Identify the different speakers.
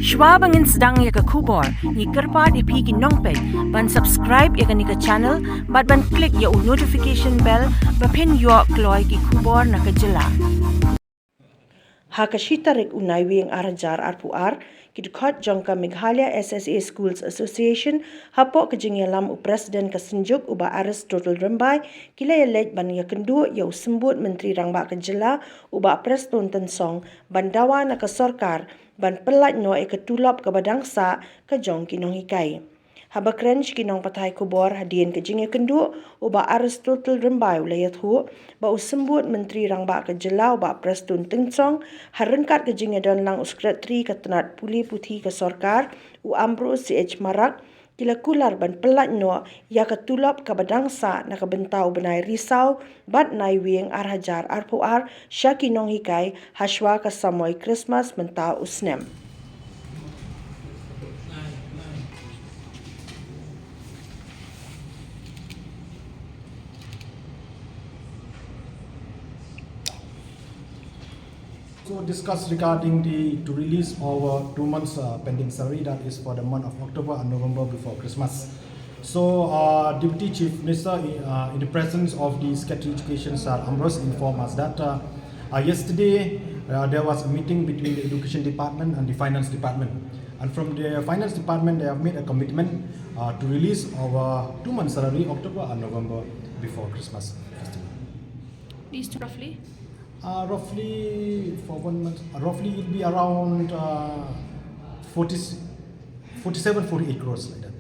Speaker 1: Shwa bangin sedang ya ke khubor, ni kerpa di pigi nongpet, ban subscribe ya ke ni ke channel, ban klik ya notification bell, bapen yo kloy ki khubor na ke jylla. Tarik Naiwieng arajar arpuar, dkhot Jong ka Meghalaya SSA Schools Association, hapoh ke jingialam Prestone ke Synjuk Bah Aristotle Rymbai, ialeit ban iakynduh ya symbud myntri rangbah ke jylla, Bah Prestone Tynsong, ban Dawa na ke Sorkar, ban Pyllait Noh ke Tulop Kaba ke Jong ki Nonghikai. Haba kren nong pathai khubor hadian ke jingialam Bah Aristotle Rymbai iathuh, symbud myntri rangbah ke jylla Bah Prestone Tynsong, harengkat ke jingialam lang sekretari ke tnat pule puthi ke Sorkar, Ambrose Ch Marak, kular ban Pyllait Noh ya ke Tulop Kaba na ke bentau benai risau, bat Naiwieng arajar arpuar, syaki Nonghikai, haswa ke samoy Christmas mentau usnem.
Speaker 2: So discuss regarding to release our 2 months pending salary, that is for the month of October and November before Christmas. So Deputy Chief Minister in the presence of the Secretary Education Sir Ambrose informed us that yesterday there was a meeting between the Education Department and the Finance Department, and from the Finance Department they have made a commitment to release our 2 months salary October and November before Christmas festival.
Speaker 3: These two roughly?
Speaker 2: Roughly for 1 month, roughly it will be around 47-48 crores like that.